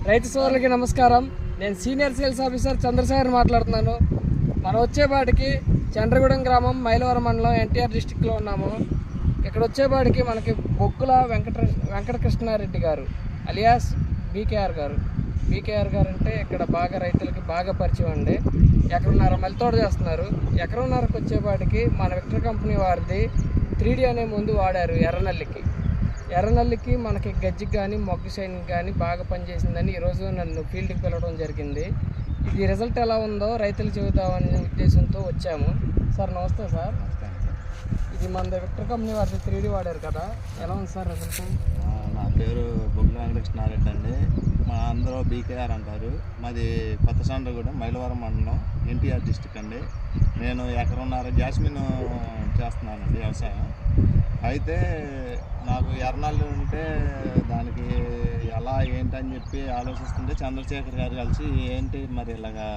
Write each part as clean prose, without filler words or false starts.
రైతు సోదరులకి నమస్కారం. నేను సీనియర్ సేల్స్ ఆఫీసర్ చంద్రశేఖర్ మాట్లాడుతున్నాను. మనం వచ్చేపాటికి చంద్రగూడెం గ్రామం, మైలవరం మండలం, ఎన్టీఆర్ డిస్టిక్లో ఉన్నాము. ఇక్కడ వచ్చేపాటికి మనకి బొక్కుల వెంకటకృష్ణారెడ్డి గారు అలియాస్ బీకేఆర్ గారు అంటే ఇక్కడ బాగా రైతులకి బాగా పరిచయం అండి. ఎకరన్నర మల్లితోట చేస్తున్నారు. ఎకరన్నరకు వచ్చేపాటికి మన విక్టర్ కంపెనీ వారిది 3D అనే ముందు వాడారు. ఎర్రనల్లికి మనకి గజ్జికి కానీ మొగ్గు షైన్కి కానీ బాగా పనిచేసిందని ఈరోజు నన్ను ఫీల్డ్కి పిలవడం జరిగింది. ఇది రిజల్ట్ ఎలా ఉందో రైతులు చెబుతామనే ఉద్దేశంతో వచ్చాము. సార్ నమస్తే సార్. ఇది మన విక్టర్ కంపెనీ వారిది 3D వాడారు కదా, ఎలా ఉంది సార్ రిజల్ట్? నా పేరు బొగ్గుల వెంకటకృష్ణారెడ్డి అండి. మా అందరూ బీకేఆర్ అంటారు. మాది కొత్త చంద్రగూడెం, మైలవరం మండలం, ఎన్టీఆర్ డిస్టిక్ అండి. నేను ఎకరన్నర జాస్మిన్ చేస్తున్నానండి వ్యవసాయం. అయితే నాకు ఎర్రనల్లి ఉంటే దానికి ఎలా ఏంటని చెప్పి ఆలోచిస్తుంటే చంద్రశేఖర్ గారు కలిసి ఏంటి మరి ఇలాగా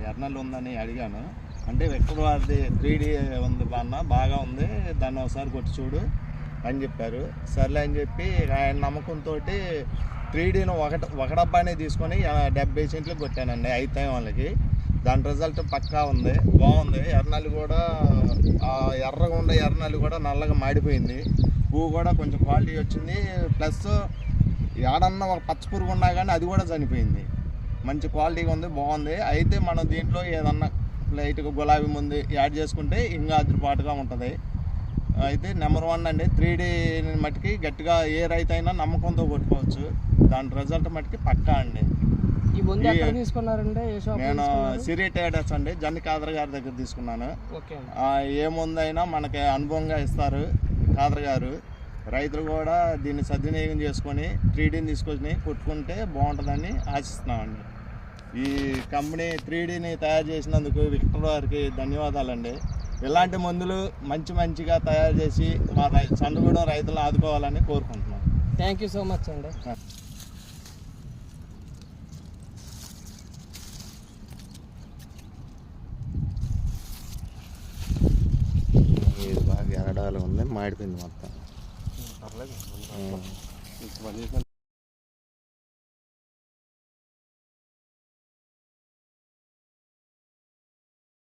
ఎర్రనల్లి ఉందని అడిగాను. అంటే విక్టర్ వారిది 3D ఉంది బాగా ఉంది, దాన్ని ఒకసారి కొట్టి చూడు అని చెప్పారు. సర్లే అని చెప్పి ఆయన నమ్మకంతో 3Dను ఒక డబ్బానే తీసుకొని 70 సెంట్లకు కొట్టానండి 5 టైం వాళ్ళకి. దాని రిజల్ట్ పక్కా ఉంది, బాగుంది. ఎర్రనల్లి కూడా ఎర్రగా ఉండే ఎర్రనల్లి కూడా నల్లగా మాడిపోయింది. పువ్వు కూడా కొంచెం క్వాలిటీ వచ్చింది. ప్లస్ ఏడన్నా ఒక పచ్చ పురుగు ఉన్నా కానీ అది కూడా చనిపోయింది. మంచి క్వాలిటీగా ఉంది, బాగుంది. అయితే మనం దీంట్లో ఏదన్నా లైట్గా గులాబీ ముందు యాడ్ చేసుకుంటే ఇంకా అదిరిపాటుగా ఉంటుంది. అయితే నెంబర్ 1 అండి. 3D మట్టికి గట్టిగా ఏ రైతు అయినా నమ్మకంతో కొట్టుకోవచ్చు. దాని రిజల్ట్ మట్టికి పక్కా అండి. ఈ ముందు ఎక్కడ తీసుకున్నారంటే నేను సిరి ట్రేడర్స్ అండి, జన్ని కాదర్ గారి దగ్గర తీసుకున్నాను. ఏ ముందైనా మనకి అనుభవంగా ఇస్తారు కాదర్ గారు. రైతులు కూడా దీన్ని సద్వినియోగం చేసుకొని 3Dని తీసుకొని కొట్టుకుంటే బాగుంటుందని ఆశిస్తున్నామండి. ఈ కంపెనీ 3Dని తయారు చేసినందుకు విక్టర్ వారికి ధన్యవాదాలండి. ఇలాంటి మందులు మంచిగా తయారు చేసి మా చంద్రగూడెం రైతులను ఆదుకోవాలని కోరుకుంటున్నాం. థ్యాంక్ యూ సో మచ్ అండి. ఇది బాగా ఎరడాలు ఉంది, మాడిపోయింది మొత్తం.